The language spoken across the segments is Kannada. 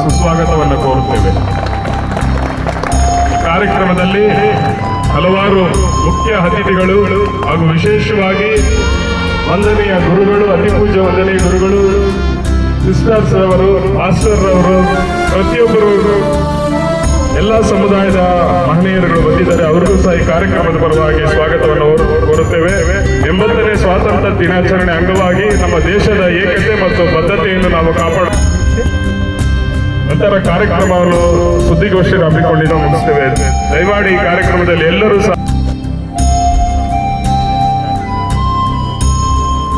ಸುಸ್ವಾಗತವನ್ನು ಕೋರುತ್ತೇವೆ. ಈ ಕಾರ್ಯಕ್ರಮದಲ್ಲಿ ಹಲವಾರು ಮುಖ್ಯ ಅತಿಥಿಗಳು ಹಾಗೂ ವಿಶೇಷವಾಗಿ ವಂದನೀಯ ಗುರುಗಳು, ಅತಿ ಪೂಜ್ಯ ವಂದನೀಯ ಗುರುಗಳು, ಸಿಸ್ಟರ್ಸ್ ಅವರು, ಮಾಸ್ಟರ್ ಅವರು, ಪ್ರತಿಯೊಬ್ಬರು ಎಲ್ಲ ಸಮುದಾಯದ ಮಹನೀಯರುಗಳು ಬಂದಿದ್ದಾರೆ. ಅವರಿಗೂ ಸಹ ಈ ಕಾರ್ಯಕ್ರಮದ ಪರವಾಗಿ ಸ್ವಾಗತವನ್ನು ಕೋರುತ್ತೇವೆ. 80ನೇ ಸ್ವಾತಂತ್ರ್ಯ ದಿನಾಚರಣೆ ಅಂಗವಾಗಿ ನಮ್ಮ ದೇಶದ ಏಕತೆ ಮತ್ತು ಬದ್ಧತೆಯನ್ನು ನಾವು ಕಾಪಾಡ ನಂತರ ಕಾರ್ಯಕ್ರಮವನ್ನು ಸುದ್ದಿಗೋಷ್ಠಿಯಲ್ಲಿ ಹಮ್ಮಿಕೊಂಡಿದ್ದು ಮುಗಿಸ್ತೇವೆ. ದಯಮಾಡಿ ಈ ಕಾರ್ಯಕ್ರಮದಲ್ಲಿ ಎಲ್ಲರೂ ಸಹ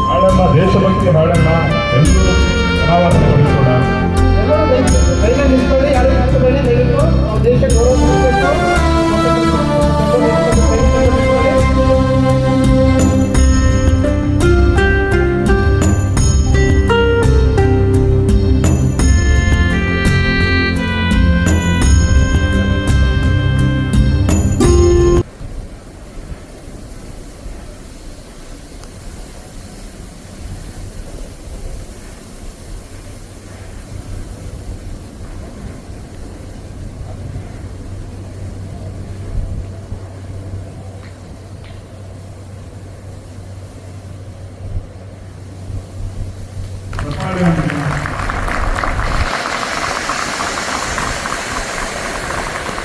ಹಾಡನ್ನ, ದೇಶಭಕ್ತಿ ಹಾಡನ್ನ ಎಲ್ಲರೂ ಅನಾವರಣಗೊಳಿಸೋಣ. ದೇಶ ಗೌರವ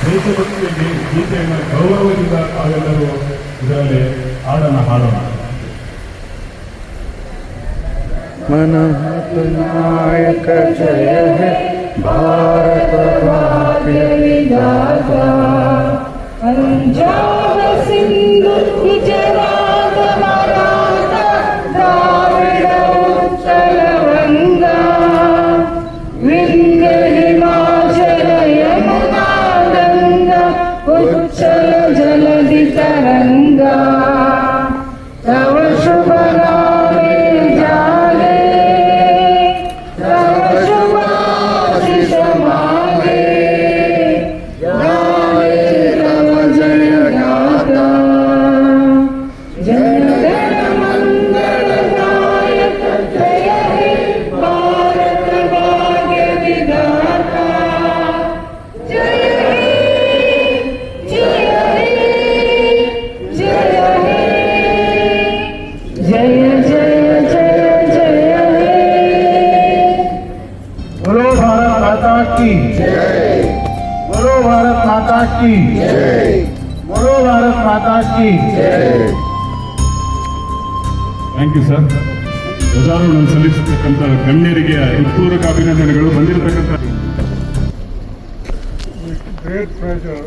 ದೇಶಭಕ್ತಿ ಗೀತೆಯನ್ನು ಗೌರವದಿಂದ ತಾವೆಲ್ಲರೂ ಇದರಲ್ಲಿ ಹಾಡನ್ನು ಹಾಡೋಣ. मनोनायक जय है भारत भाग्य विधाता, पंजाब सिंधु गुजरात मराठा द्राविड़ उत्कल गंगा, विंध्य हिमाचल यमुना गंगा, उच्चल जलधि तरंगा, तव शुभ नामे जागे, तव शुभ आशीष मांगे, गाए तव जय गाथा, जन गण मंगल नायक जय हे भारत भाग्य विधाता, जय हे जय हे जय हे जय जय जय जय हे। बोलो भारत माता की जय, बोलो भारत माता की जय, बोलो भारत माता की जय. Thank you sir. ಧ್ವಜಾರೋಹಣ ಸಲ್ಲಿಸತಕ್ಕಂಥ ಗಣ್ಯರಿಗೆ ಹೃತ್ಪೂರ್ವಕ ಅಭಿನಂದನೆಗಳು. ಬಂದಿರತಕ್ಕಂಥ Great pleasure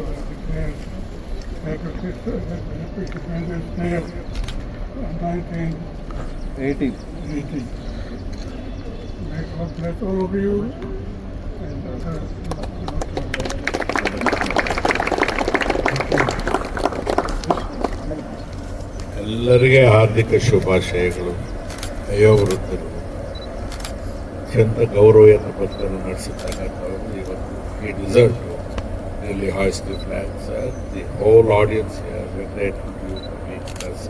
that Independence Day of 1980. May God bless all of you and others. ಎಲ್ಲರಿಗೆ ಹಾರ್ದಿಕ ಶುಭಾಶಯಗಳು. ವಯೋವೃದ್ಧರು ಅತ್ಯಂತ ಗೌರವವನ್ನು ಭಕ್ತರು ನಡೆಸುತ್ತಕ್ಕಂಥವರು ಇವತ್ತು ಈ desert really hoist the flags. The whole audience here, we're grateful to you for making us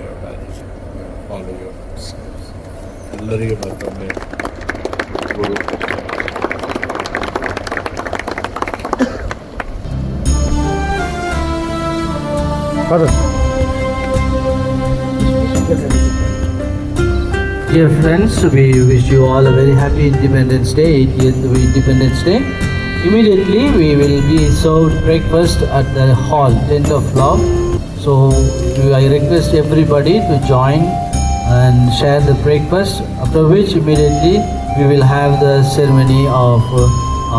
your value. We will follow your footsteps. ಎಲ್ಲರಿಗೆ ಮತ್ತೊಮ್ಮೆ Dear friends, we wish you all a very happy Independence Day, 80th Independence Day. Immediately we will be served breakfast at the hall, 10th floor. So I request everybody to join and share the breakfast, after which immediately we will have the ceremony of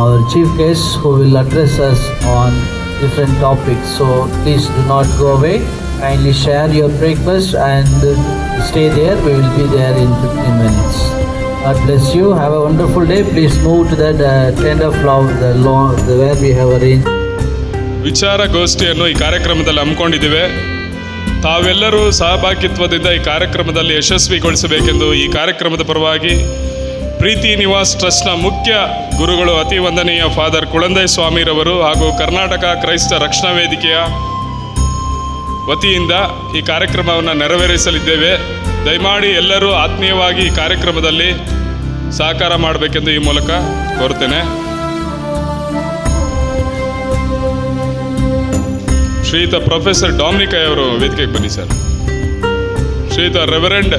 our chief guests who will address us on different topics. So please do not go away. Kindly share your breakfast and stay there. We will be there in 15 minutes. God bless you. Have a wonderful day. Please move to that tender floor, the where we have arranged. ವಿಚಾರಗೋಷ್ಠಿಯನ್ನು ಈ ಕಾರ್ಯಕ್ರಮದಲ್ಲಿ ಹಮ್ಮಿಕೊಂಡಿದ್ದೇವೆ. ತಾವೆಲ್ಲರೂ ಸಹಭಾಗಿತ್ವದಿಂದ ಈ ಕಾರ್ಯಕ್ರಮದಲ್ಲಿ ಯಶಸ್ವಿಗೊಳಿಸಬೇಕೆಂದು ಈ ಕಾರ್ಯಕ್ರಮದ ಪರವಾಗಿ ಪ್ರೀತಿ ನಿವಾಸ್ ಟ್ರಸ್ಟ್ನ ಮುಖ್ಯ ಗುರುಗಳು ಅತಿ ವಂದನೀಯ ಫಾದರ್ ಕುಳಂದೈ ಸ್ವಾಮಿರವರು ಹಾಗೂ ಕರ್ನಾಟಕ ಕ್ರೈಸ್ತ ರಕ್ಷಣಾ ವೇದಿಕೆಯ ವತಿಯಿಂದ ಈ ಕಾರ್ಯಕ್ರಮವನ್ನು ನೆರವೇರಿಸಲಿದ್ದೇವೆ. ದಯಮಾಡಿ ಎಲ್ಲರೂ ಆತ್ಮೀಯವಾಗಿ ಈ ಕಾರ್ಯಕ್ರಮದಲ್ಲಿ ಸಹಕಾರ ಮಾಡಬೇಕೆಂದು ಈ ಮೂಲಕ ಕೋರುತ್ತೇನೆ. ಶ್ರೀಯುತ ಪ್ರೊಫೆಸರ್ ಡಾಮಿನಿಕೈ ಅವರು ವೇದಿಕೆಗೆ ಬನ್ನಿ ಸರ್. ಶ್ರೀಯುತ ರೆವರೆಂಡ್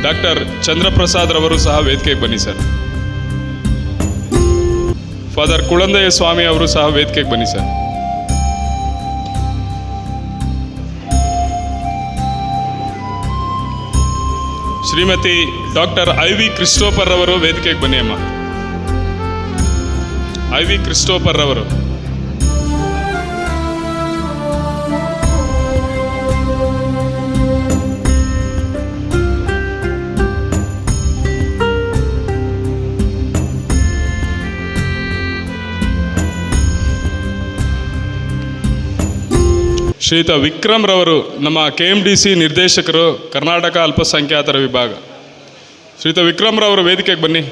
ಡಾಕ್ಟರ್ ಚಂದ್ರಪ್ರಸಾದ್ ರವರು ಸಹ ವೇದಿಕೆಗೆ ಬನ್ನಿ ಸರ್. ಫಾದರ್ ಕುಳಂದಯ್ಯ ಸ್ವಾಮಿ ಅವರು ಸಹ ವೇದಿಕೆಗೆ ಬನ್ನಿ ಸರ್. ಶ್ರೀಮತಿ ಡಾಕ್ಟರ್ ಐ.ವಿ. ಕ್ರಿಸ್ಟೋಫರ್ ರವರು ವೇದಿಕೆಗೆ ಬನ್ನಿ ಅಮ್ಮ. ಐ.ವಿ. ಕ್ರಿಸ್ಟೋಫರ್ ರವರು. ಶ್ರೀಯುತ ವಿಕ್ರಮ್ ರವರು ನಮ್ಮ KMDC ನಿರ್ದೇಶಕರು, ಕರ್ನಾಟಕ ಅಲ್ಪಸಂಖ್ಯಾತರ ವಿಭಾಗ. ಶ್ರೀಯುತ ವಿಕ್ರಮ್ ರವರು ವೇದಿಕೆಗೆ ಬನ್ನಿ.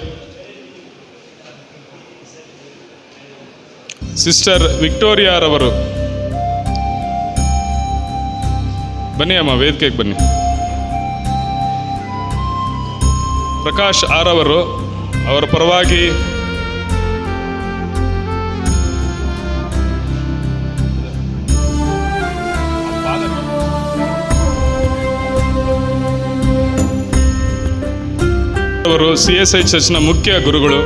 ಸಿಸ್ಟರ್ ವಿಕ್ಟೋರಿಯಾ ರವರು ಬನ್ನಿ ಅಮ್ಮ, ವೇದಿಕೆಗೆ ಬನ್ನಿ. ಪ್ರಕಾಶ್ ಆರ್ ಅವರು, ಅವರ ಪರವಾಗಿ ಅವರು CSI ಚರ್ಚ್ನ ಮುಖ್ಯ ಗುರುಗಳು.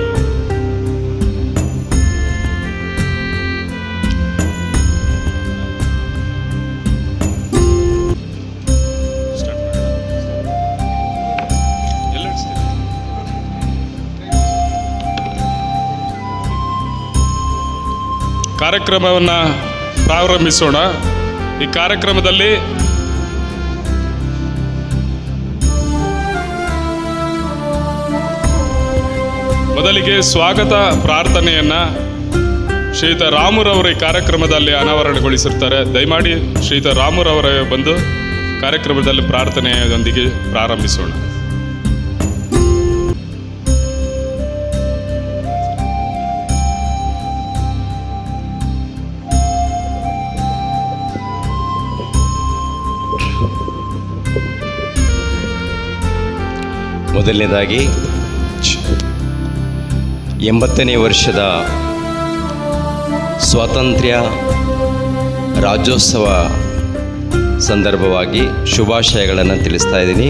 ಕಾರ್ಯಕ್ರಮವನ್ನು ಪ್ರಾರಂಭಿಸೋಣ. ಈ ಕಾರ್ಯಕ್ರಮದಲ್ಲಿ ಮೊದಲಿಗೆ ಸ್ವಾಗತ ಪ್ರಾರ್ಥನೆಯನ್ನ ಶ್ರೀಯುತ ರಾಮುರವರು ಈ ಕಾರ್ಯಕ್ರಮದಲ್ಲಿ ಅನಾವರಣಗೊಳಿಸಿರ್ತಾರೆ. ದಯಮಾಡಿ ಶ್ರೀಯುತ ರಾಮುರವರ ಬಂದು ಕಾರ್ಯಕ್ರಮದಲ್ಲಿ ಪ್ರಾರ್ಥನೆಯೊಂದಿಗೆ ಪ್ರಾರಂಭಿಸೋಣ. ಮೊದಲನೇದಾಗಿ 80ನೇ ವರ್ಷದ ಸ್ವಾತಂತ್ರ್ಯ ರಾಜ್ಯೋತ್ಸವ ಸಂದರ್ಭವಾಗಿ ಶುಭಾಶಯಗಳನ್ನು ತಿಳಿಸ್ತಾ ಇದ್ದೀನಿ.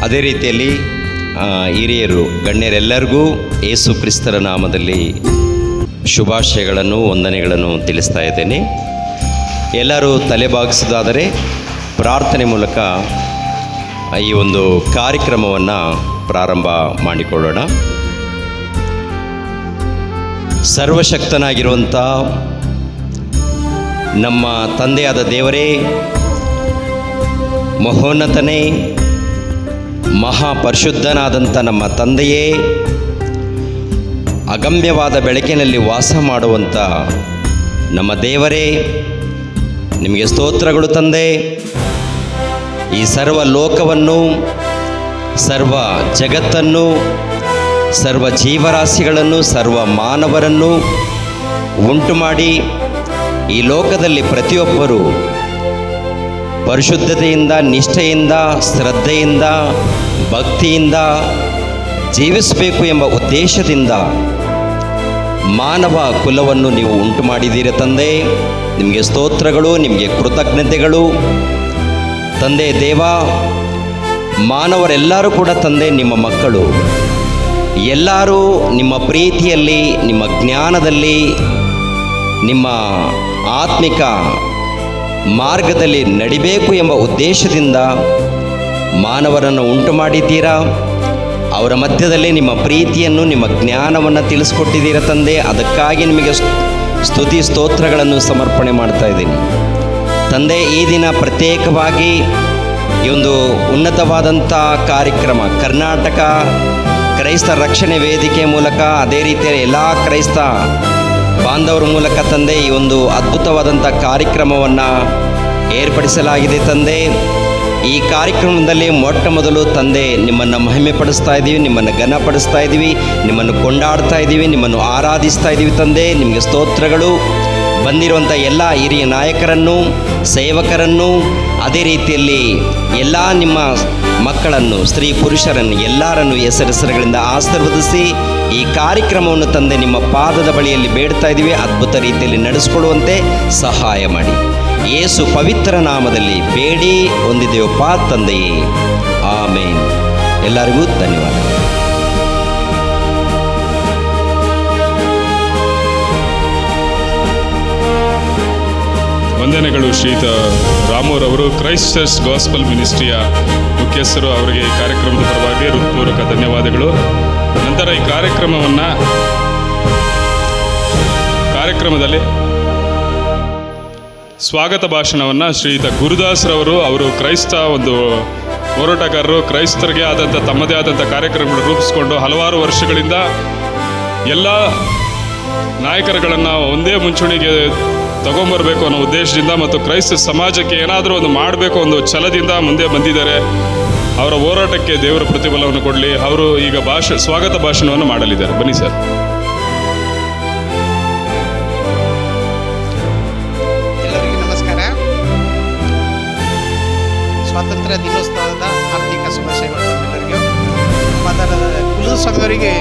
ಅದೇ ರೀತಿಯಲ್ಲಿ ಹಿರಿಯರು ಗಣ್ಯರೆಲ್ಲರಿಗೂ ಯೇಸು ಕ್ರಿಸ್ತರ ನಾಮದಲ್ಲಿ ಶುಭಾಶಯಗಳನ್ನು ವಂದನೆಗಳನ್ನು ತಿಳಿಸ್ತಾ ಇದ್ದೇನೆ. ಎಲ್ಲರೂ ತಲೆಬಾಗಿಸೋದಾದರೆ ಪ್ರಾರ್ಥನೆ ಮೂಲಕ ಈ ಒಂದು ಕಾರ್ಯಕ್ರಮವನ್ನು ಪ್ರಾರಂಭ ಮಾಡಿಕೊಳ್ಳೋಣ. ಸರ್ವಶಕ್ತನಾಗಿರುವಂಥ ನಮ್ಮ ತಂದೆಯಾದ ದೇವರೇ, ಮಹೋನ್ನತನೇ, ಮಹಾಪರಿಶುದ್ಧನಾದಂಥ ನಮ್ಮ ತಂದೆಯೇ, ಅಗಮ್ಯವಾದ ಬೆಳಕಿನಲ್ಲಿ ವಾಸ ಮಾಡುವಂಥ ನಮ್ಮ ದೇವರೇ, ನಿಮಗೆ ಸ್ತೋತ್ರಗಳು ತಂದೆ. ಈ ಸರ್ವ ಲೋಕವನ್ನು, ಸರ್ವ ಜಗತ್ತನ್ನು, ಸರ್ವ ಜೀವರಾಶಿಗಳನ್ನು, ಸರ್ವ ಮಾನವರನ್ನು ಉಂಟು ಮಾಡಿ ಈ ಲೋಕದಲ್ಲಿ ಪ್ರತಿಯೊಬ್ಬರು ಪರಿಶುದ್ಧತೆಯಿಂದ, ನಿಷ್ಠೆಯಿಂದ, ಶ್ರದ್ಧೆಯಿಂದ, ಭಕ್ತಿಯಿಂದ ಜೀವಿಸಬೇಕು ಎಂಬ ಉದ್ದೇಶದಿಂದ ಮಾನವ ಕುಲವನ್ನು ನೀವು ಉಂಟು ಮಾಡಿದ್ದೀರ ತಂದೆ. ನಿಮಗೆ ಸ್ತೋತ್ರಗಳು, ನಿಮಗೆ ಕೃತಜ್ಞತೆಗಳು ತಂದೆ. ದೇವ, ಮಾನವರೆಲ್ಲರೂ ಕೂಡ ತಂದೆ ನಿಮ್ಮ ಮಕ್ಕಳು. ಎಲ್ಲರೂ ನಿಮ್ಮ ಪ್ರೀತಿಯಲ್ಲಿ, ನಿಮ್ಮ ಜ್ಞಾನದಲ್ಲಿ, ನಿಮ್ಮ ಆತ್ಮಿಕ ಮಾರ್ಗದಲ್ಲಿ ನಡಿಬೇಕು ಎಂಬ ಉದ್ದೇಶದಿಂದ ಮಾನವರನ್ನು ಉಂಟು ಮಾಡಿದ್ದೀರಾ. ಅವರ ಮಧ್ಯದಲ್ಲಿ ನಿಮ್ಮ ಪ್ರೀತಿಯನ್ನು, ನಿಮ್ಮ ಜ್ಞಾನವನ್ನು ತಿಳಿಸ್ಕೊಟ್ಟಿದ್ದೀರ ತಂದೆ. ಅದಕ್ಕಾಗಿ ನಿಮಗೆ ಸ್ತುತಿ ಸ್ತೋತ್ರಗಳನ್ನು ಸಮರ್ಪಣೆ ಮಾಡ್ತಾ ಇದ್ದೀನಿ ತಂದೆ. ಈ ದಿನ ಪ್ರತ್ಯೇಕವಾಗಿ ಈ ಒಂದು ಉನ್ನತವಾದಂಥ ಕಾರ್ಯಕ್ರಮ ಕರ್ನಾಟಕ ಕ್ರೈಸ್ತ ರಕ್ಷಣೆ ವೇದಿಕೆ ಮೂಲಕ, ಅದೇ ರೀತಿಯ ಎಲ್ಲ ಕ್ರೈಸ್ತ ಬಾಂಧವರ ಮೂಲಕ ತಂದೆ ಈ ಒಂದು ಅದ್ಭುತವಾದಂಥ ಕಾರ್ಯಕ್ರಮವನ್ನು ಏರ್ಪಡಿಸಲಾಗಿದೆ ತಂದೆ. ಈ ಕಾರ್ಯಕ್ರಮದಲ್ಲಿ ಮೊಟ್ಟ ಮೊದಲು ತಂದೆ ನಿಮ್ಮನ್ನು ಮಹಿಮೆ ಪಡಿಸ್ತಾ ಇದ್ದೀವಿ, ನಿಮ್ಮನ್ನು ಘನಪಡಿಸ್ತಾ ಇದ್ದೀವಿ, ನಿಮ್ಮನ್ನು ಕೊಂಡಾಡ್ತಾ ಇದ್ದೀವಿ, ನಿಮ್ಮನ್ನು ಆರಾಧಿಸ್ತಾ ಇದ್ದೀವಿ ತಂದೆ. ನಿಮಗೆ ಸ್ತೋತ್ರಗಳು. ಬಂದಿರುವಂಥ ಎಲ್ಲ ಹಿರಿಯ ನಾಯಕರನ್ನು, ಸೇವಕರನ್ನು, ಅದೇ ರೀತಿಯಲ್ಲಿ ಎಲ್ಲ ನಿಮ್ಮ ಮಕ್ಕಳನ್ನು, ಸ್ತ್ರೀ ಪುರುಷರನ್ನು ಎಲ್ಲರನ್ನು ಹೆಸರುಗಳಿಂದ ಆಶೀರ್ವದಿಸಿ ಈ ಕಾರ್ಯಕ್ರಮವನ್ನು ತಂದೆ ನಿಮ್ಮ ಪಾದದ ಬಳಿಯಲ್ಲಿ ಬೇಡ್ತಾ ಇದ್ದೀವಿ. ಅದ್ಭುತ ರೀತಿಯಲ್ಲಿ ನಡೆಸಿಕೊಳ್ಳುವಂತೆ ಸಹಾಯ ಮಾಡಿ. ಯೇಸು ಪವಿತ್ರ ನಾಮದಲ್ಲಿ ಬೇಡಿ ಹೊಂದಿದೆಯಪ್ಪ ತಂದೆಯೇ, ಆಮೇನ್. ಎಲ್ಲರಿಗೂ ಧನ್ಯವಾದ. ವಂದನೆಗಳು ಶ್ರೀಯುತ ರಾಮೂರವರು, ಕ್ರೈಸ್ಟ್ ಚರ್ಚ್ ಗಾಸ್ಪಲ್ ಮಿನಿಸ್ಟ್ರಿಯ ಮುಖ್ಯಸ್ಥರು. ಅವರಿಗೆ ಈ ಕಾರ್ಯಕ್ರಮದ ಪರವಾಗಿ ಹೃತ್ಪೂರ್ವಕ ಧನ್ಯವಾದಗಳು. ನಂತರ ಈ ಕಾರ್ಯಕ್ರಮದಲ್ಲಿ ಸ್ವಾಗತ ಭಾಷಣವನ್ನು ಶ್ರೀಯುತ ಗುರುದಾಸ್ರವರು, ಅವರು ಕ್ರೈಸ್ತ ಒಂದು ಹೋರಾಟಗಾರರು, ಕ್ರೈಸ್ತರಿಗೆ ಆದಂಥ ತಮ್ಮದೇ ಆದಂಥ ಕಾರ್ಯಕ್ರಮಗಳನ್ನು ರೂಪಿಸಿಕೊಂಡು ಹಲವಾರು ವರ್ಷಗಳಿಂದ ಎಲ್ಲ ನಾಯಕರುಗಳನ್ನು ಒಂದೇ ಮುಂಚೂಣಿಗೆ ತಗೊಂಬರಬೇಕು ಅನ್ನೋ ಉದ್ದೇಶದಿಂದ ಮತ್ತು ಕ್ರೈಸ್ತ ಸಮಾಜಕ್ಕೆ ಏನಾದರೂ ಒಂದು ಮಾಡಬೇಕು ಒಂದು ಛಲದಿಂದ ಮುಂದೆ ಬಂದಿದ್ದಾರೆ. ಅವರ ಹೋರಾಟಕ್ಕೆ ದೇವರ ಪ್ರತಿಫಲವನ್ನು ಕೊಡಲಿ. ಅವರು ಈಗ ಸ್ವಾಗತ ಭಾಷಣವನ್ನು ಮಾಡಲಿದ್ದಾರೆ. ಬನ್ನಿ ಸರ್. ಎಲ್ಲರಿಗೂ ನಮಸ್ಕಾರ. ಸ್ವಾತಂತ್ರ್ಯ ದಿನೋತ್ಸವದ ಹಾರ್ದಿಕ ಶುಭಾಶಯಗಳು ಎಲ್ಲರಿಗೂ. ಕುಲದ ಸ್ವಾಮಿಯವರಿಗೆ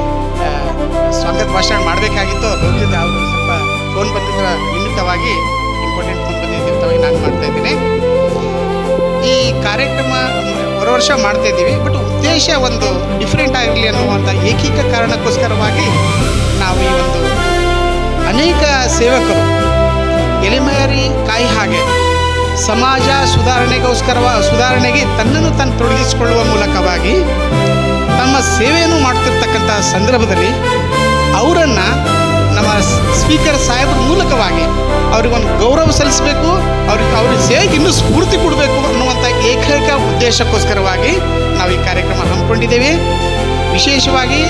ಸ್ವಾಗತ ಭಾಷಣ ಮಾಡಬೇಕಾಗಿತ್ತು, ಹೋಗಿದ್ದು ಅವರು ಸ್ವಲ್ಪ ಫೋನ್ ಬಂದಿದ್ದ ನಿಮಿತ್ತವಾಗಿ ಇಂಪಾರ್ಟೆಂಟ್ ಫೋನ್ ಬಂದಿದ್ದ ನಿಮಿತ್ತವಾಗಿ ನಾನು ಮಾಡ್ತಾ ಇದ್ದೀನಿ. ಈ ಕಾರ್ಯಕ್ರಮ ವರ್ಷ ಮಾಡ್ತಾ ಇದ್ದೀವಿ, ಬಟ್ ಉದ್ದೇಶ ಒಂದು ಡಿಫ್ರೆಂಟ್ ಆಗಲಿ ಅನ್ನುವಂಥ ಏಕೈಕ ಕಾರಣಕ್ಕೋಸ್ಕರವಾಗಿ ನಾವು ಈ ಒಂದು ಅನೇಕ ಸೇವಕರು ಎಲೆಮರಿ ಕಾಯಿ ಹಾಗೆ ಸಮಾಜ ಸುಧಾರಣೆಗೆ ತನ್ನನ್ನು ತಾನು ತೊಡಗಿಸಿಕೊಳ್ಳುವ ಮೂಲಕವಾಗಿ ತಮ್ಮ ಸೇವೆಯನ್ನು ಮಾಡ್ತಿರ್ತಕ್ಕಂಥ ಸಂದರ್ಭದಲ್ಲಿ ಅವರನ್ನು ನಮ್ಮ ಸ್ಪೀಕರ್ ಸಾಹೇಬ್ರ ಮೂಲಕವಾಗಿ ಅವ್ರಿಗೊಂದು ಗೌರವ ಸಲ್ಲಿಸಬೇಕು, ಅವ್ರಿಗೆ ಸೇವೆಗೆ ಇನ್ನೂ ಸ್ಫೂರ್ತಿ ಕೊಡಬೇಕು ಅನ್ನುವಂಥ ಏಕೈಕ ಉದ್ದೇಶಕ್ಕೋಸ್ಕರವಾಗಿ ನಾವು ಈ ಕಾರ್ಯಕ್ರಮ ಹಮ್ಮಿಕೊಂಡಿದ್ದೇವೆ. ವಿಶೇಷವಾಗಿ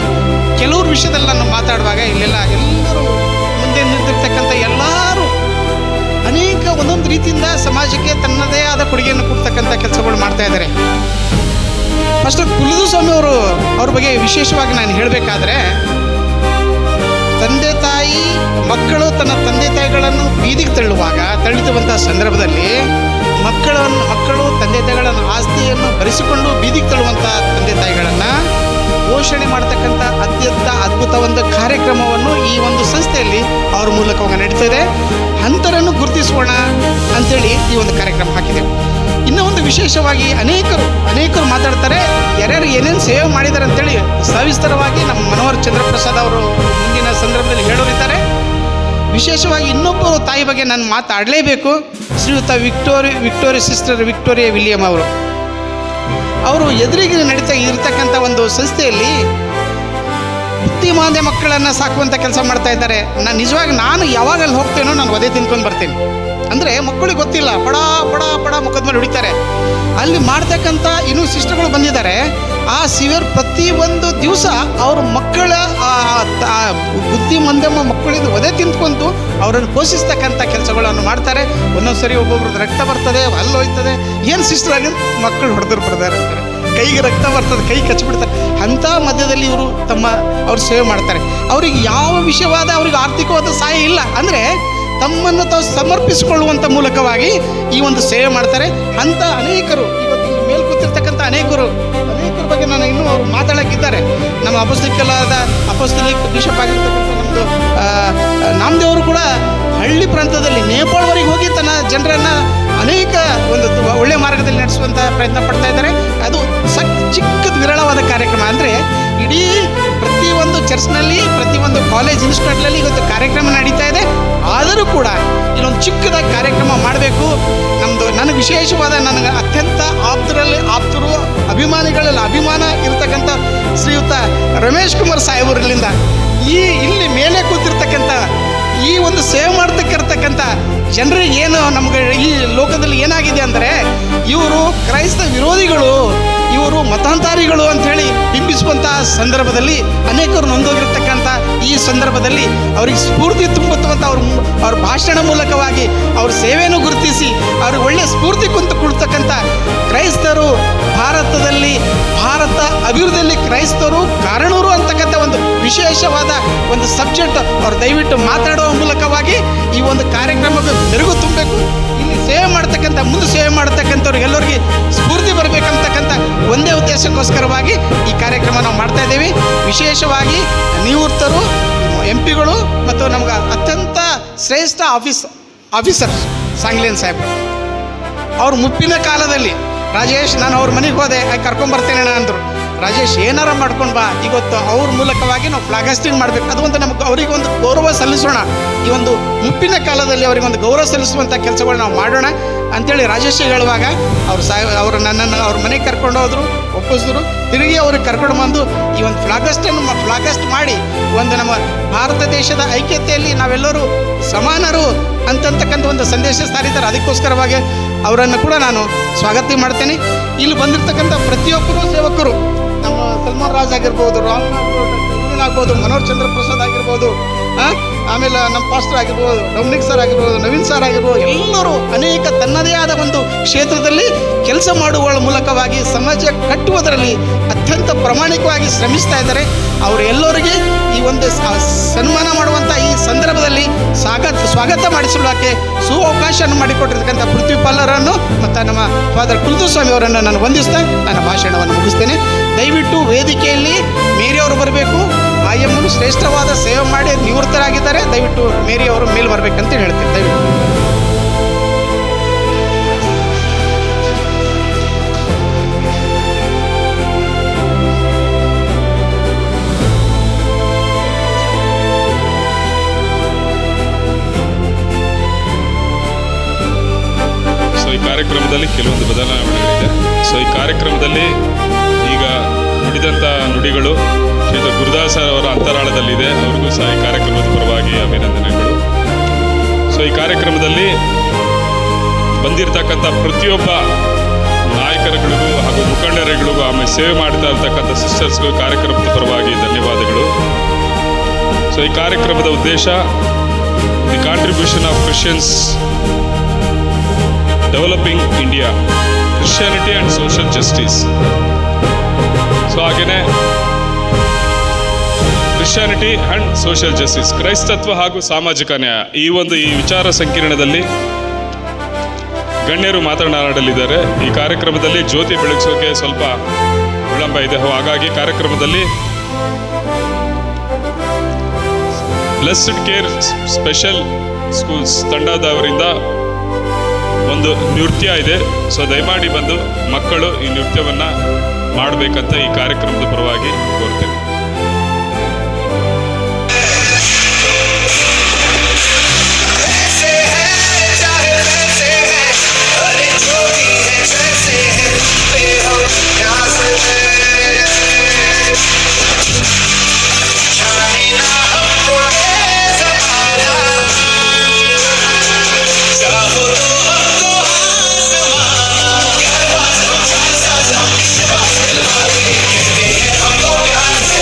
ಕೆಲವ್ರ ವಿಷಯದಲ್ಲಿ ನಾನು ಮಾತಾಡುವಾಗ ಇಲ್ಲೆಲ್ಲ ಎಲ್ಲರೂ ಮುಂದೆ ನಿಂತಿರ್ತಕ್ಕಂಥ ಎಲ್ಲರೂ ಅನೇಕ ಒಂದೊಂದು ರೀತಿಯಿಂದ ಸಮಾಜಕ್ಕೆ ತನ್ನದೇ ಆದ ಕೊಡುಗೆಯನ್ನು ಕೊಡ್ತಕ್ಕಂಥ ಕೆಲಸಗಳು ಮಾಡ್ತಾ ಇದ್ದಾರೆ. ಫಸ್ಟ್ ಕುಲದ ಸ್ವಾಮಿಯವರು ಅವ್ರ ಬಗ್ಗೆ ವಿಶೇಷವಾಗಿ ನಾನು ಹೇಳಬೇಕಾದ್ರೆ, ತಂದೆ ತಾಯಿ ಮಕ್ಕಳು ತನ್ನ ತಂದೆ ತಾಯಿಗಳನ್ನು ಬೀದಿಗೆ ತಳ್ಳಿರುವಂಥ ಸಂದರ್ಭದಲ್ಲಿ ಮಕ್ಕಳು ತಂದೆ ತಾಯಿಗಳನ್ನು ಆಸ್ತಿಯನ್ನು ಭರಿಸಿಕೊಂಡು ಬೀದಿಗೆ ತಳ್ಳುವಂಥ ತಂದೆ ತಾಯಿಗಳನ್ನು ಪೋಷಣೆ ಮಾಡ್ತಕ್ಕಂಥ ಅತ್ಯಂತ ಅದ್ಭುತ ಒಂದು ಕಾರ್ಯಕ್ರಮವನ್ನು ಈ ಒಂದು ಸಂಸ್ಥೆಯಲ್ಲಿ ಅವ್ರ ಮೂಲಕವಾಗಿ ನಡೀತಾ ಇದೆ. ಅಂತರನ್ನು ಗುರುತಿಸೋಣ ಅಂಥೇಳಿ ಈ ಒಂದು ಕಾರ್ಯಕ್ರಮ ಹಾಕಿದೆ. ಇನ್ನೂ ಒಂದು ವಿಶೇಷವಾಗಿ ಅನೇಕರು ಮಾತಾಡ್ತಾರೆ, ಯಾರ್ಯಾರು ಏನೇನು ಸೇವೆ ಮಾಡಿದ್ದಾರೆ ಅಂತೇಳಿ ಸವಿಸ್ತರವಾಗಿ ನಮ್ಮ ಮನೋಹರ್ ಚಂದ್ರಪ್ರಸಾದ್ ಅವರು ಮುಂದಿನ ಸಂದರ್ಭದಲ್ಲಿ ಹೇಳೋರಿದ್ದಾರೆ. ವಿಶೇಷವಾಗಿ ಇನ್ನೊಬ್ಬರು ತಾಯಿ ಬಗ್ಗೆ ನಾನು ಮಾತಾಡಲೇಬೇಕು. ಶ್ರೀಯುತ ವಿಕ್ಟೋರಿ ಸಿಸ್ಟರ್ ವಿಕ್ಟೋರಿಯಾ ವಿಲಿಯಂ ಅವರು ಎದುರಿಗೆ ನಡೀತಾ ಇರತಕ್ಕಂಥ ಒಂದು ಸಂಸ್ಥೆಯಲ್ಲಿ ಬುದ್ಧಿಮಾಂದ್ಯ ಮಕ್ಕಳನ್ನು ಸಾಕುವಂಥ ಕೆಲಸ ಮಾಡ್ತಾ ಇದ್ದಾರೆ. ನಾನು ಯಾವಾಗ ಅಲ್ಲಿ ಹೋಗ್ತೇನೋ ನಾನು ಒದೆ ತಿನ್ಕೊಂಡು ಬರ್ತೀನಿ. ಅಂದರೆ ಮಕ್ಕಳಿಗೆ ಗೊತ್ತಿಲ್ಲ, ಪಡ ಮುಖದ ಮೇಲೆ ಹೊಡಿತಾರೆ. ಅಲ್ಲಿ ಮಾಡ್ತಕ್ಕಂಥ ಇನ್ನೂ ಸಿಸ್ಟರ್ಗಳು ಬಂದಿದ್ದಾರೆ. ಆ ಸಿವಿಯರ್ ಪ್ರತಿಯೊಂದು ದಿವಸ ಅವ್ರ ಮಕ್ಕಳ ಬುದ್ಧಿಮಂದಮ್ಮ ಮಕ್ಕಳಿಂದ ಒದೆ ತಿಂದ್ಕೊಂಡು ಅವರನ್ನು ಪೋಷಿಸ್ತಕ್ಕಂಥ ಕೆಲಸಗಳನ್ನು ಮಾಡ್ತಾರೆ. ಒಂದೊಂದು ಸರಿ ಒಬ್ಬೊಬ್ರದ್ದು ರಕ್ತ ಬರ್ತದೆ, ಅಲ್ಲಿ ಹೋಯ್ತದೆ, ಏನು ಸಿಸ್ಟರ್ ಆಗಿ ಮಕ್ಕಳು ಹೊಡೆದ್ರು ಬರ್ತಾರೆ ಅಂತಾರೆ, ಕೈಗೆ ರಕ್ತ ಬರ್ತದೆ, ಕೈ ಕಚ್ಚಿಬಿಡ್ತಾರೆ. ಅಂಥ ಮಧ್ಯದಲ್ಲಿ ಅವ್ರು ಸೇವೆ ಮಾಡ್ತಾರೆ. ಅವ್ರಿಗೆ ಯಾವ ವಿಷಯವಾದ ಅವ್ರಿಗೆ ಆರ್ಥಿಕವಾದ ಸಹಾಯ ಇಲ್ಲ, ಅಂದರೆ ತಮ್ಮನ್ನು ತಾವು ಸಮರ್ಪಿಸಿಕೊಳ್ಳುವಂಥ ಮೂಲಕವಾಗಿ ಈ ಒಂದು ಸೇವೆ ಮಾಡ್ತಾರೆ. ಅಂಥ ಅನೇಕರು ಇವತ್ತು ಮೇಲೆ ಕೂತಿರ್ತಕ್ಕಂಥ ಅನೇಕರ ಬಗ್ಗೆ ನಾನು ಇನ್ನೂ ಅವರು ಮಾತಾಡೋಕ್ಕಿದ್ದಾರೆ. ನಮ್ಮ ಅಪೋಸ್ತಲಿಕ್ ಬಿಷಪ್ ಆಗಿರ್ತಕ್ಕಂಥ ನಮ್ಮದು ನಾಮದೇವರು ಕೂಡ ಹಳ್ಳಿ ಪ್ರಾಂತದಲ್ಲಿ ನೇಪಾಳವರೆಗೆ ಹೋಗಿ ತನ್ನ ಜನರನ್ನು ಅನೇಕ ಒಂದು ಒಳ್ಳೆಯ ಮಾರ್ಗದಲ್ಲಿ ನಡೆಸುವಂಥ ಪ್ರಯತ್ನ ಪಡ್ತಾ ಇದ್ದಾರೆ. ಅದು ಚಿಕ್ಕದು ವಿರಳವಾದ ಕಾರ್ಯಕ್ರಮ. ಅಂದರೆ ಇಡೀ ಪ್ರತಿಯೊಂದು ಚರ್ಚ್ನಲ್ಲಿ, ಪ್ರತಿಯೊಂದು ಕಾಲೇಜ್ ಇನ್ಸ್ಟಿಟ್ಯೂಟ್ನಲ್ಲಿ ಇವತ್ತು ಕಾರ್ಯಕ್ರಮ ನಡೀತಾ ಇದೆ. ಆದರೂ ಕೂಡ ಇಲ್ಲೊಂದು ಚಿಕ್ಕದಾಗಿ ಕಾರ್ಯಕ್ರಮ ಮಾಡಬೇಕು. ನನಗೆ ವಿಶೇಷವಾದ, ನನಗೆ ಅತ್ಯಂತ ಆಪ್ತರು ಅಭಿಮಾನಿಗಳಲ್ಲಿ ಅಭಿಮಾನ ಇರತಕ್ಕಂಥ ಶ್ರೀಯುತ ರಮೇಶ್ ಕುಮಾರ್ ಸಾಹೇಬರಿಂದ ಇಲ್ಲಿ ಮೇಲೆ ಕೂತಿರ್ತಕ್ಕಂಥ ಈ ಒಂದು ಸೇವೆ ಮಾಡ್ತಕ್ಕಿರ್ತಕ್ಕಂಥ ಜನರಿಗೆ ಏನು ನಮಗೆ ಈ ಲೋಕದಲ್ಲಿ ಏನಾಗಿದೆ ಅಂದರೆ, ಇವರು ಕ್ರೈಸ್ತ ವಿರೋಧಿಗಳು, ಇವರು ಮತಾಂತರಿಗಳು ಅಂಥೇಳಿ ಬಿಂಬಿಸುವಂಥ ಸಂದರ್ಭದಲ್ಲಿ ಅನೇಕರು ನೊಂದೋಗಿರ್ತಕ್ಕಂಥ ಈ ಸಂದರ್ಭದಲ್ಲಿ ಅವ್ರಿಗೆ ಸ್ಫೂರ್ತಿ ತುಂಬುವಂಥ ಅವ್ರ ಭಾಷಣ ಮೂಲಕವಾಗಿ ಅವ್ರ ಸೇವೆಯನ್ನು ಗುರುತಿಸಿ ಅವ್ರಿಗೆ ಒಳ್ಳೆಯ ಸ್ಫೂರ್ತಿ ಕೊಡ್ತಕ್ಕಂಥ ಕ್ರೈಸ್ತರು ಭಾರತ ಅಭಿವೃದ್ಧಿಯಲ್ಲಿ ಕ್ರೈಸ್ತರು ಕಾರಣರು ಅಂತಕ್ಕಂಥ ಒಂದು ವಿಶೇಷವಾದ ಒಂದು ಸಬ್ಜೆಕ್ಟ್ ಅವ್ರು ದಯವಿಟ್ಟು ಮಾತಾಡುವ ಮೂಲಕವಾಗಿ ಈ ಒಂದು ಕಾರ್ಯಕ್ರಮಕ್ಕೆ ಮೆರುಗು ತುಂಬಬೇಕು. ಇಲ್ಲಿ ಸೇವೆ ಮಾಡ್ತಕ್ಕಂಥ ಮುಂದೆ ಸೇವೆ ಮಾಡ್ತಕ್ಕಂಥವ್ರು ಎಲ್ಲರಿಗೆ ಸ್ಫೂರ್ತಿ ಬರಬೇಕಂತಕ್ಕಂಥ ಒಂದೇ ಉದ್ದೇಶಕ್ಕೋಸ್ಕರವಾಗಿ ಈ ಕಾರ್ಯಕ್ರಮ ನಾವು ಮಾಡ್ತಾ ಇದ್ದೀವಿ. ವಿಶೇಷವಾಗಿ ನಿವೃತ್ತರು, MP ಗಳು ಮತ್ತು ನಮ್ಗೆ ಅತ್ಯಂತ ಶ್ರೇಷ್ಠ ಆಫೀಸರ್ ಸಾಂಗ್ಲಿಯನ್ ಸಾಹೇಬರು, ಅವ್ರ ಮುಪ್ಪಿನ ಕಾಲದಲ್ಲಿ ರಾಜೇಶ್ ನಾನು ಅವ್ರ ಮನೆಗೆ ಹೋದೆ, ಕರ್ಕೊಂಬರ್ತೇನೆ ಅಂದರು. ರಾಜೇಶ್ ಏನಾರ ಮಾಡ್ಕೊಂಡು ಬಾ, ಇವತ್ತು ಅವ್ರ ಮೂಲಕವಾಗಿ ನಾವು ಫ್ಲಾಗ್ ಹಾಸ್ಟಿಂಗ್ ಮಾಡಬೇಕು, ಅದು ಒಂದು ನಮ್ಗೆ ಅವರಿಗೊಂದು ಗೌರವ ಸಲ್ಲಿಸೋಣ, ಈ ಒಂದು ಮುಪ್ಪಿನ ಕಾಲದಲ್ಲಿ ಅವರಿಗೊಂದು ಗೌರವ ಸಲ್ಲಿಸುವಂಥ ಕೆಲಸಗಳು ನಾವು ಮಾಡೋಣ ಅಂಥೇಳಿ ರಾಜೇಶ್ ಹೇಳುವಾಗ ಅವರು ನನ್ನನ್ನು ಅವ್ರ ಮನೆಗೆ ಕರ್ಕೊಂಡು ಹೋದರು, ಒಪ್ಪಿಸಿದ್ರು. ತಿರುಗಿ ಅವ್ರಿಗೆ ಕರ್ಕೊಂಡು ಬಂದು ಈ ಒಂದು ಫ್ಲಾಗ್ ಹಾಸ್ಟ್ ಮಾಡಿ ಒಂದು ನಮ್ಮ ಭಾರತ ದೇಶದ ಐಕ್ಯತೆಯಲ್ಲಿ ನಾವೆಲ್ಲರೂ ಸಮಾನರು ಅಂತಕ್ಕಂಥ ಒಂದು ಸಂದೇಶ ಸಾರಿದ್ದಾರೆ. ಅದಕ್ಕೋಸ್ಕರವಾಗಿ ಅವರನ್ನು ಕೂಡ ನಾನು ಸ್ವಾಗತ ಮಾಡ್ತೇನೆ. ಇಲ್ಲಿ ಬಂದಿರತಕ್ಕಂಥ ಪ್ರತಿಯೊಬ್ಬರು ಸೇವಕರು, ನಮ್ಮ ಸಲ್ಮಾನ್ ರಾಜ್ ಆಗಿರ್ಬೋದು, ರಾಮ್ ಆಗ್ಬೋದು, ಮನೋಹರ್ ಚಂದ್ರ ಪ್ರಸಾದ್ ಆಗಿರ್ಬೋದು, ಆಮೇಲೆ ನಮ್ಮ ಪಾಸ್ಟರ್ ಆಗಿರ್ಬೋದು, ಡೊಮಿನಿಕ್ ಸರ್ ಆಗಿರ್ಬೋದು, ನವೀನ್ ಸರ್ ಆಗಿರ್ಬೋದು, ಎಲ್ಲರೂ ಅನೇಕ ತನ್ನದೇ ಆದ ಒಂದು ಕ್ಷೇತ್ರದಲ್ಲಿ ಕೆಲಸ ಮಾಡುವ ಮೂಲಕವಾಗಿ ಸಮಾಜ ಕಟ್ಟುವುದರಲ್ಲಿ ಅತ್ಯಂತ ಪ್ರಾಮಾಣಿಕವಾಗಿ ಶ್ರಮಿಸ್ತಾ ಇದ್ದಾರೆ. ಅವರು ಎಲ್ಲರಿಗೆ ಈ ಒಂದು ಸನ್ಮಾನ ಮಾಡುವಂಥ ಈ ಸಂದರ್ಭದಲ್ಲಿ ಸ್ವಾಗತ ಮಾಡಿಕೊಳ್ಳೋಕ್ಕೆ ಅವಕಾಶವನ್ನು ಮಾಡಿಕೊಟ್ಟಿರ್ತಕ್ಕಂಥ ಪೃಥ್ವಿಪಾಲರನ್ನು ಮತ್ತು ನಮ್ಮ ಫಾದರ್ ಕುಲುಸ್ವಾಮಿ ಅವರನ್ನು ನಾನು ವಂದಿಸ್ತಾ ನನ್ನ ಭಾಷಣವನ್ನು ಮುಗಿಸ್ತೇನೆ. ದಯವಿಟ್ಟು ವೇದಿಕೆಯಲ್ಲಿ ಮೇರಿಯವರು ಬರಬೇಕು. ಆಯಮ್ಮನು ಶ್ರೇಷ್ಠವಾದ ಸೇವೆ ಮಾಡಿ ನಿವೃತ್ತರಾಗಿದ್ದಾರೆ. ದಯವಿಟ್ಟು ಮೇರಿಯವರು ಮೇಲೆ ಬರಬೇಕಂತ ಹೇಳ್ತೀನಿ. ದಯವಿಟ್ಟು ಈ ಕಾರ್ಯಕ್ರಮದಲ್ಲಿ ಕೆಲವೊಂದು ಬದಲಾವಣೆಗಳಿದೆ. ಈ ಕಾರ್ಯಕ್ರಮದಲ್ಲಿ ಈಗ ನುಡಿದಂಥ ನುಡಿಗಳು ಶ್ರೀ ಗುರುದಾಸ್ ಅವರ ಅಂತರಾಳದಲ್ಲಿದೆ. ಅವ್ರಿಗೂ ಸಹ ಈ ಕಾರ್ಯಕ್ರಮದ ಪರವಾಗಿ ಅಭಿನಂದನೆಗಳು. ಈ ಕಾರ್ಯಕ್ರಮದಲ್ಲಿ ಬಂದಿರತಕ್ಕಂಥ ಪ್ರತಿಯೊಬ್ಬ ನಾಯಕರುಗಳಿಗೂ ಹಾಗೂ ಮುಖಂಡರುಗಳಿಗೂ, ಆಮೇಲೆ ಸೇವೆ ಮಾಡ್ತಾ ಇರ್ತಕ್ಕಂಥ ಸಿಸ್ಟರ್ಸ್ಗೂ ಕಾರ್ಯಕ್ರಮದ ಪರವಾಗಿ ಧನ್ಯವಾದಗಳು. ಈ ಕಾರ್ಯಕ್ರಮದ ಉದ್ದೇಶ the contribution of Christians developing India, Christianity and social justice. ಹಾಗೆಯೇ ಕ್ರಿಶ್ಚಿಯಾನಿಟಿ ಆ್ಯಂಡ್ ಸೋಷಿಯಲ್ ಜಸ್ಟಿಸ್, ಕ್ರೈಸ್ತತ್ವ ಹಾಗೂ ಸಾಮಾಜಿಕ ನ್ಯಾಯ, ಈ ವಿಚಾರ ಸಂಕಿರಣದಲ್ಲಿ ಗಣ್ಯರು ಮಾತನಾಡಲಿದ್ದಾರೆ. ಈ ಕಾರ್ಯಕ್ರಮದಲ್ಲಿ ಜ್ಯೋತಿ ಬೆಳಗಿಸೋಕೆ ಸ್ವಲ್ಪ ವಿಳಂಬ ಇದೆ. ಹಾಗಾಗಿ ಕಾರ್ಯಕ್ರಮದಲ್ಲಿ ಬ್ಲೆಸ್ಡ್ ಕೇರ್ ಸ್ಪೆಷಲ್ ಸ್ಕೂಲ್ಸ್ ತಂಡದವರಿಂದ ಒಂದು ನೃತ್ಯ ಇದೆ. ದಯಮಾಡಿ ಬಂದು ಮಕ್ಕಳು ಈ ನೃತ್ಯವನ್ನು ಮಾಡಬೇಕಂತ ಈ ಕಾರ್ಯಕ್ರಮದ ಪರವಾಗಿ ಕೋರ್ತೇನೆ. हमको प्यार से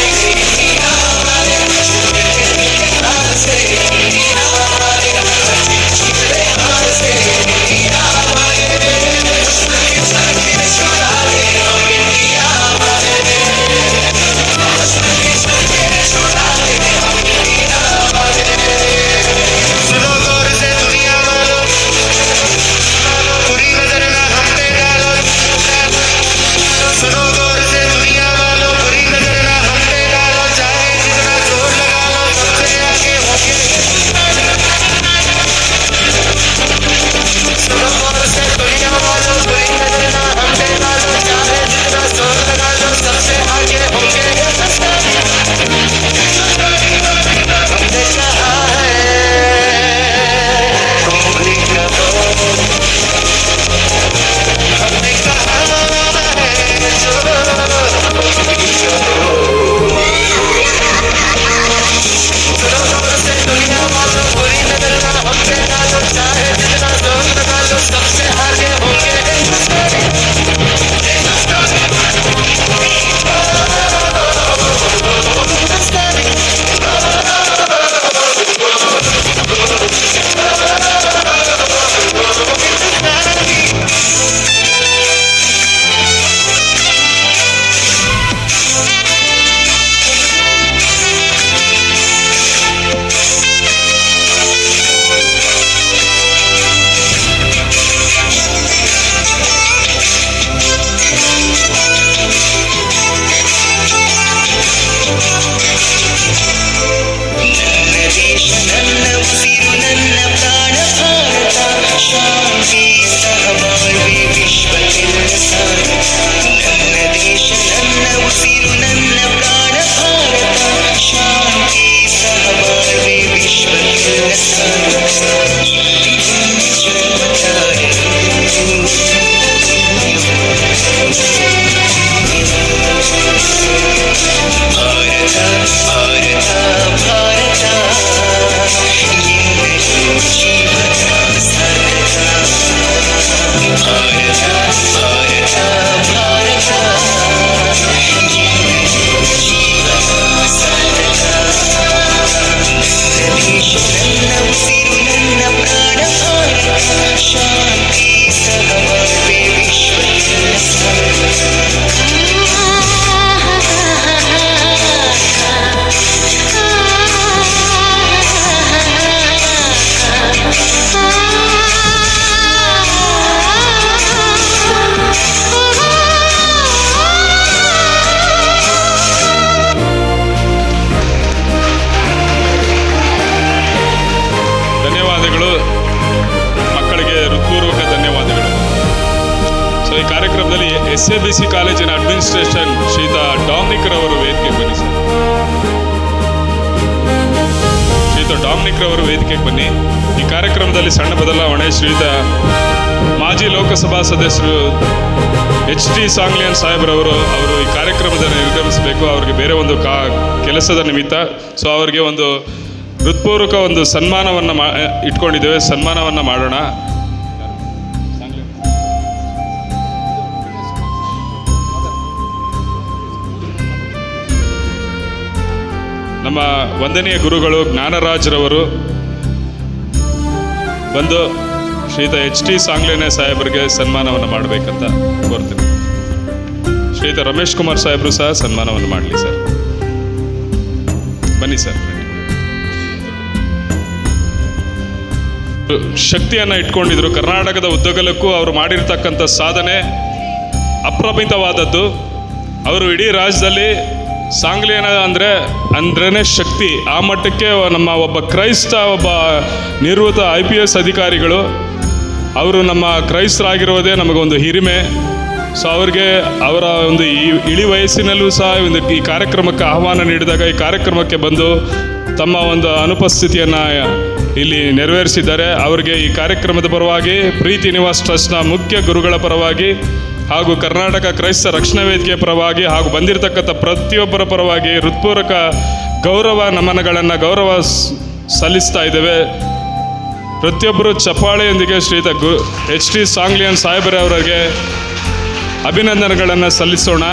ಧನ್ಯವಾದಗಳು. ಮಕ್ಕಳಿಗೆ ಹೃತ್ಪೂರ್ವಕ ಧನ್ಯವಾದಗಳು. ಸೊ ಈ ಕಾರ್ಯಕ್ರಮದಲ್ಲಿ SABC ಕಾಲೇಜಿನ ಅಡ್ಮಿನಿಸ್ಟ್ರೇಷನ್ ಶ್ರೀಯುತ ಡಾಮಿನಿಕ್ ರವರು ವೇದಿಕೆಗೆ ಬನ್ನಿ ಸರ್. ಶ್ರೀಯುತ ಡಾಮಿನಿಕ್ ರವರು ವೇದಿಕೆಗೆ ಬನ್ನಿ. ಈ ಕಾರ್ಯಕ್ರಮದಲ್ಲಿ ಸಣ್ಣ ಬದಲಾವಣೆ. ಶ್ರೀಯುತ ಮಾಜಿ ಲೋಕಸಭಾ ಸದಸ್ಯರು HT ಸಾಂಗ್ಲಿಯನ್ ಸಾಹೇಬ್ರವರು ಈ ಕಾರ್ಯಕ್ರಮದಲ್ಲಿ ನಿರ್ಗಮಿಸಬೇಕು. ಅವ್ರಿಗೆ ಬೇರೆ ಒಂದು ಕೆಲಸದ ನಿಮಿತ್ತ. ಸೊ ಅವರಿಗೆ ಒಂದು ಹೃತ್ಪೂರ್ವಕ ಒಂದು ಸನ್ಮಾನವನ್ನು ಇಟ್ಕೊಂಡಿದ್ದೇವೆ. ಸನ್ಮಾನವನ್ನು ಮಾಡೋಣ. ನಮ್ಮ ವಂದನೀಯ ಗುರುಗಳು ಜ್ಞಾನರಾಜ್ರವರು ಬಂದು ಶ್ರೀಯುತ HT ಸಾಂಗ್ಲಿಯನ್ ಸಾಹೇಬರಿಗೆ ಸನ್ಮಾನವನ್ನು ಮಾಡಬೇಕಂತ ಕೋರ್ತೀನಿ. ಶ್ರೀಯುತ ರಮೇಶ್ ಕುಮಾರ್ ಸಾಹೇಬರು ಸಹ ಸನ್ಮಾನವನ್ನು ಮಾಡಲಿ ಸರ್. ಬನ್ನಿ ಸರ್. ಶಕ್ತಿಯನ್ನು ಇಟ್ಕೊಂಡಿದ್ರು. ಕರ್ನಾಟಕದ ಉದ್ದಗಲಕ್ಕೂ ಅವರು ಮಾಡಿರ್ತಕ್ಕಂಥ ಸಾಧನೆ ಅಪ್ರಮಿತವಾದದ್ದು. ಅವರು ಇಡೀ ರಾಜ್ಯದಲ್ಲಿ ಸಾಂಗ್ಲಿಯನ ಅಂದ್ರೇ ಶಕ್ತಿ. ಆ ಮಟ್ಟಕ್ಕೆ ನಮ್ಮ ಒಬ್ಬ ಕ್ರೈಸ್ತ ನಿವೃತ್ತ IPS ಅಧಿಕಾರಿಗಳು ಅವರು ನಮ್ಮ ಕ್ರೈಸ್ತರಾಗಿರೋದೇ ನಮಗೊಂದು ಹಿರಿಮೆ. ಸೊ ಅವರ ಒಂದು ಇಳಿ ವಯಸ್ಸಿನಲ್ಲೂ ಸಹ ಈ ಕಾರ್ಯಕ್ರಮಕ್ಕೆ ಆಹ್ವಾನ ನೀಡಿದಾಗ ಈ ಕಾರ್ಯಕ್ರಮಕ್ಕೆ ಬಂದು ತಮ್ಮ ಒಂದು ಅನುಪಸ್ಥಿತಿಯನ್ನು ಇಲ್ಲಿ ನೆರವೇರಿಸಿದ್ದಾರೆ. ಅವರಿಗೆ ಈ ಕಾರ್ಯಕ್ರಮದ ಪರವಾಗಿ ಪ್ರೀತಿ ನಿವಾಸ್ ಟ್ರಸ್ಟ್ನ ಮುಖ್ಯ ಗುರುಗಳ ಪರವಾಗಿ ಹಾಗೂ ಕರ್ನಾಟಕ ಕ್ರೈಸ್ತ ರಕ್ಷಣಾ ವೇದಿಕೆ ಪರವಾಗಿ ಹಾಗೂ ಬಂದಿರತಕ್ಕಂಥ ಪ್ರತಿಯೊಬ್ಬರ ಪರವಾಗಿ ಹೃತ್ಪೂರ್ವಕ ನಮನಗಳನ್ನು ಸಲ್ಲಿಸ್ತಾ ಇದ್ದೇವೆ. ಪ್ರತಿಯೊಬ್ಬರು ಚಪ್ಪಾಳೆಯೊಂದಿಗೆ ಶ್ರೀಯುತ HT ಸಾಂಗ್ಲಿಯನ್ ಸಾಹೇಬರವರಿಗೆ ಅಭಿನಂದನೆಗಳನ್ನು ಸಲ್ಲಿಸೋಣ.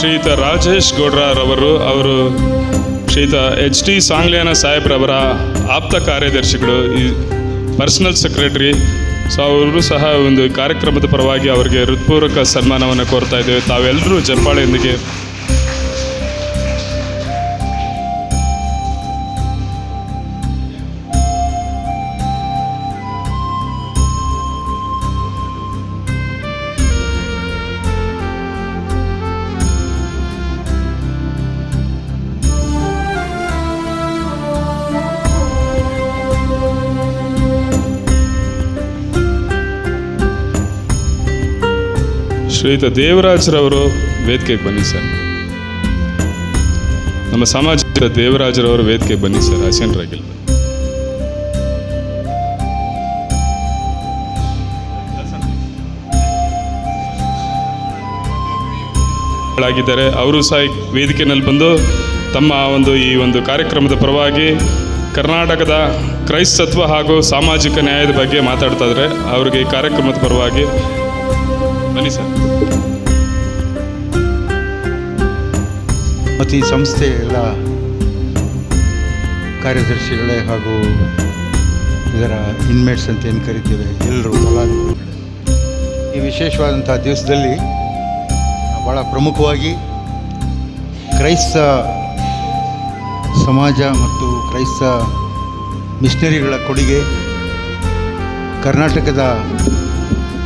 ಶ್ರೀಯುತ ರಾಜೇಶ್ ಗೌಡ್ರವರು ಶ್ರೀಯುತ HT ಸಾಂಗ್ಲಿಯನ ಸಾಹೇಬ್ರವರ ಆಪ್ತ ಕಾರ್ಯದರ್ಶಿಗಳು, ಈ ಪರ್ಸನಲ್ ಸೆಕ್ರೆಟರಿ. ಸೊ ಅವರು ಸಹ ಒಂದು ಕಾರ್ಯಕ್ರಮದ ಪರವಾಗಿ ಅವರಿಗೆ ಹೃತ್ಪೂರ್ವಕ ಸನ್ಮಾನವನ್ನು ಕೋರ್ತಾ ಇದ್ದೇವೆ. ತಾವೆಲ್ಲರೂ ಚಪ್ಪಾಳೆಯೊಂದಿಗೆ ಶ್ರೀಯುತ ದೇವರಾಜ್ರವರು ವೇದಿಕೆಗೆ ಬನ್ನಿ ಸರ್. ನಮ್ಮ ಸಮಾಜದ ದೇವರಾಜ್ರವರು ವೇದಿಕೆಗೆ ಬನ್ನಿ ಸರ್. ಆಸೀನರಾಗಿಲ್ಲ. ಆಗಿದ್ದಾರೆ. ಅವರು ಸಹ ವೇದಿಕೆಯಲ್ಲಿ ಬಂದು ತಮ್ಮ ಈ ಒಂದು ಕಾರ್ಯಕ್ರಮದ ಪರವಾಗಿ ಕರ್ನಾಟಕದ ಕ್ರೈಸ್ತತ್ವ ಹಾಗೂ ಸಾಮಾಜಿಕ ನ್ಯಾಯದ ಬಗ್ಗೆ ಮಾತಾಡ್ತಾ ಇದ್ದಾರೆ. ಅವರಿಗೆ ಈ ಕಾರ್ಯಕ್ರಮದ ಪರವಾಗಿ ಬನ್ನಿ ಸರ್. ಮತ್ತು ಈ ಸಂಸ್ಥೆಯ ಎಲ್ಲ ಕಾರ್ಯದರ್ಶಿಗಳೇ ಹಾಗೂ ಇದರ ಇನ್ಮೇಟ್ಸ್ ಅಂತ ಏನು ಕರಿತೇವೆ ಎಲ್ಲರೂ ಫಲಾನುಭವಿಗಳೇ, ಈ ವಿಶೇಷವಾದಂಥ ದಿವಸದಲ್ಲಿ ಭಾಳ ಪ್ರಮುಖವಾಗಿ ಕ್ರೈಸ್ತ ಸಮಾಜ ಮತ್ತು ಕ್ರೈಸ್ತ ಮಿಷನರಿಗಳ ಕೊಡುಗೆ, ಕರ್ನಾಟಕದ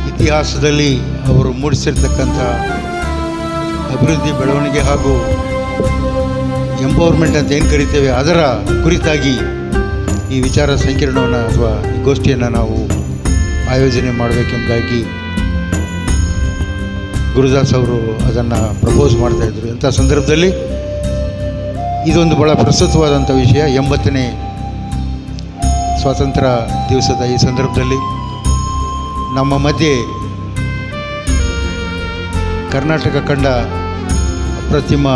ಇತಿಹಾಸದಲ್ಲಿ ಅವರು ಮೂಡಿಸಿರ್ತಕ್ಕಂಥ ಅಭಿವೃದ್ಧಿ ಬೆಳವಣಿಗೆ ಹಾಗೂ ಎಂಪವರ್ಮೆಂಟ್ ಅಂತ ಏನು ಕರಿತೇವೆ ಅದರ ಕುರಿತಾಗಿ ಈ ವಿಚಾರ ಸಂಕಿರಣವನ್ನು ಅಥವಾ ಈ ಗೋಷ್ಠಿಯನ್ನು ನಾವು ಆಯೋಜನೆ ಮಾಡಬೇಕೆಂಬುದಾಗಿ ಗುರುದಾಸ್ ಅವರು ಅದನ್ನು ಪ್ರಪೋಸ್ ಮಾಡ್ತಾಯಿದ್ರು. ಇಂಥ ಸಂದರ್ಭದಲ್ಲಿ ಇದೊಂದು ಭಾಳ ಪ್ರಸ್ತುತವಾದಂಥ ವಿಷಯ. 80ನೇ ಸ್ವಾತಂತ್ರ್ಯ ದಿವಸದ ಈ ಸಂದರ್ಭದಲ್ಲಿ ನಮ್ಮ ಮಧ್ಯೆ ಕರ್ನಾಟಕ ಕಂಡ ಅಪ್ರತಿಮ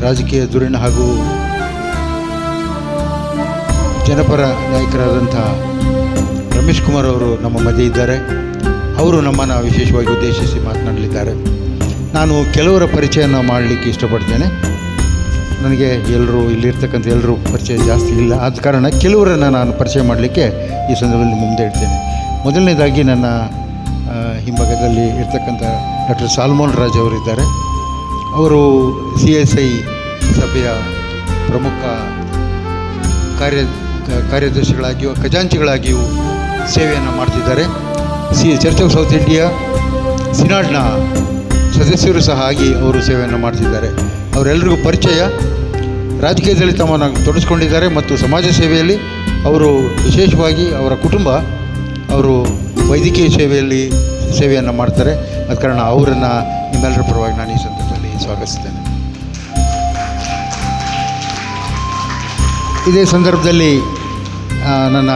ರಾಜಕೀಯ ಧುರೀಣ ಹಾಗೂ ಜನಪರ ನಾಯಕರಾದಂಥ ರಮೇಶ್ ಕುಮಾರ್ ಅವರು ನಮ್ಮ ಮಧ್ಯೆ ಇದ್ದಾರೆ. ಅವರು ನಮ್ಮನ್ನು ವಿಶೇಷವಾಗಿ ಉದ್ದೇಶಿಸಿ ಮಾತನಾಡಲಿದ್ದಾರೆ. ನಾನು ಕೆಲವರ ಪರಿಚಯನ ಮಾಡಲಿಕ್ಕೆ ಇಷ್ಟಪಡ್ತೇನೆ. ನನಗೆ ಎಲ್ಲರೂ ಇಲ್ಲಿರ್ತಕ್ಕಂಥ ಎಲ್ಲರೂ ಪರಿಚಯ ಜಾಸ್ತಿ ಇಲ್ಲ, ಆದ ಕಾರಣ ಕೆಲವರನ್ನು ನಾನು ಪರಿಚಯ ಮಾಡಲಿಕ್ಕೆ ಈ ಸಂದರ್ಭದಲ್ಲಿ ಮುಂದೆ ಇಡ್ತೇನೆ. ಮೊದಲನೇದಾಗಿ ನನ್ನ ಹಿಂಭಾಗದಲ್ಲಿ ಇರ್ತಕ್ಕಂಥ ಡಾಕ್ಟರ್ ಸಾಲ್ಮೋನ್ ರಾಜ್ ಅವರಿದ್ದಾರೆ. ಅವರು CSI ಸಭೆಯ ಪ್ರಮುಖ ಕಾರ್ಯದರ್ಶಿಗಳಾಗಿಯೂ ಖಜಾಂಚಿಗಳಾಗಿಯೂ ಸೇವೆಯನ್ನು ಮಾಡ್ತಿದ್ದಾರೆ. ಚರ್ಚ್ ಆಫ್ ಸೌತ್ ಇಂಡಿಯಾ ಸಿನಾಡ್ನ ಸದಸ್ಯರು ಸಹ ಆಗಿ ಅವರು ಸೇವೆಯನ್ನು ಮಾಡ್ತಿದ್ದಾರೆ. ಅವರೆಲ್ಲರಿಗೂ ಪರಿಚಯ. ರಾಜಕೀಯದಲ್ಲಿ ತಮ್ಮನ್ನು ತೊಡಗಿಸ್ಕೊಂಡಿದ್ದಾರೆ ಮತ್ತು ಸಮಾಜ ಸೇವೆಯಲ್ಲಿ ಅವರು ವಿಶೇಷವಾಗಿ ಅವರ ಕುಟುಂಬ ಅವರು ವೈದ್ಯಕೀಯ ಸೇವೆಯನ್ನು ಮಾಡ್ತಾರೆ. ಆದ ಕಾರಣ ಅವರನ್ನು ನಿಮ್ಮೆಲ್ಲರ ಪರವಾಗಿ ನಾನು ಈ ಸಂದರ್ಭದಲ್ಲಿ ಸ್ವಾಗತಿಸ್ತೇನೆ. ಇದೇ ಸಂದರ್ಭದಲ್ಲಿ ನನ್ನ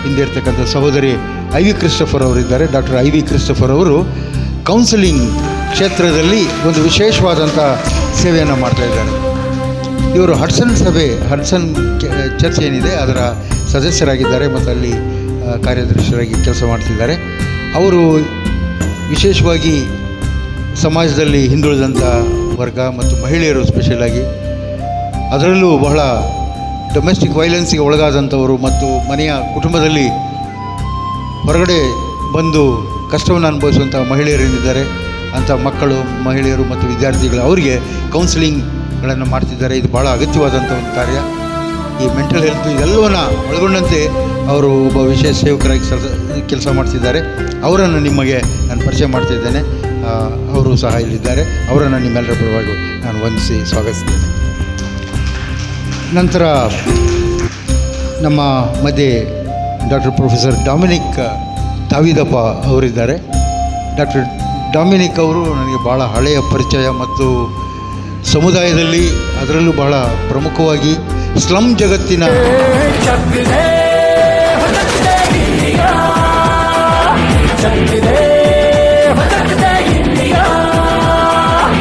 ಹಿಂದೆ ಇರ್ತಕ್ಕಂಥ ಸಹೋದರಿ IV ಕ್ರಿಸ್ಟೋಫರ್ ಅವರಿದ್ದಾರೆ. ಡಾಕ್ಟರ್ IV ಕ್ರಿಸ್ಟೋಫರ್ ಅವರು ಕೌನ್ಸಿಲಿಂಗ್ ಕ್ಷೇತ್ರದಲ್ಲಿ ಒಂದು ವಿಶೇಷವಾದಂಥ ಸೇವೆಯನ್ನು ಮಾಡ್ತಾಯಿದ್ದಾರೆ. ಇವರು ಹಡ್ಸನ್ ಚರ್ಚ್ ಏನಿದೆ ಅದರ ಸದಸ್ಯರಾಗಿದ್ದಾರೆ ಮತ್ತು ಅಲ್ಲಿ ಕಾರ್ಯದರ್ಶಿಯಾಗಿ ಕೆಲಸ ಮಾಡ್ತಿದ್ದಾರೆ. ಅವರು ವಿಶೇಷವಾಗಿ ಸಮಾಜದಲ್ಲಿ ಹಿಂದುಳಿದಂಥ ವರ್ಗ ಮತ್ತು ಮಹಿಳೆಯರು ಸ್ಪೆಷಲಾಗಿ, ಅದರಲ್ಲೂ ಬಹಳ ಡೊಮೆಸ್ಟಿಕ್ ವೈಲೆನ್ಸ್ಗೆ ಒಳಗಾದಂಥವರು ಮತ್ತು ಮನೆಯ ಕುಟುಂಬದಲ್ಲಿ ಹೊರಗಡೆ ಬಂದು ಕಷ್ಟವನ್ನು ಅನುಭವಿಸುವಂಥ ಮಹಿಳೆಯರೇನಿದ್ದಾರೆ ಅಂಥ ಮಕ್ಕಳು, ಮಹಿಳೆಯರು ಮತ್ತು ವಿದ್ಯಾರ್ಥಿಗಳು ಅವರಿಗೆ ಕೌನ್ಸಿಲಿಂಗ್ಗಳನ್ನು ಮಾಡ್ತಿದ್ದಾರೆ. ಇದು ಭಾಳ ಅಗತ್ಯವಾದಂಥ ಒಂದು ಕಾರ್ಯ. ಈ ಮೆಂಟಲ್ ಹೆಲ್ತ್ ಇದೆಲ್ಲವನ್ನ ಒಳಗೊಂಡಂತೆ ಅವರು ಒಬ್ಬ ವಿಶೇಷ ಸೇವಕರಾಗಿ ಕೆಲಸ ಮಾಡ್ತಿದ್ದಾರೆ. ಅವರನ್ನು ನಿಮಗೆ ನಾನು ಪರಿಚಯ ಮಾಡ್ತಿದ್ದೇನೆ. ಅವರು ಸಹ ಇಲ್ಲಿದ್ದಾರೆ. ಅವರನ್ನು ನಿಮ್ಮೆಲ್ಲರ ಪರವಾಗಿ ನಾನು ವಂದಿಸಿ ಸ್ವಾಗತಿಸ್ತೇನೆ. ನಂತರ ನಮ್ಮ ಮಧ್ಯೆ ಡಾಕ್ಟರ್ ಪ್ರೊಫೆಸರ್ ಡೊಮಿನಿಕ್ ದಾವಿದಪ್ಪ ಅವರಿದ್ದಾರೆ. ಡಾಕ್ಟರ್ ಡೊಮಿನಿಕ್ ಅವರು ನನಗೆ ಭಾಳ ಹಳೆಯ ಪರಿಚಯ ಮತ್ತು ಸಮುದಾಯದಲ್ಲಿ ಅದರಲ್ಲೂ ಬಹಳ ಪ್ರಮುಖವಾಗಿ ಸ್ಲಮ್ ಜಗತ್ತಿನ ಚಪ್ಪಿದೆ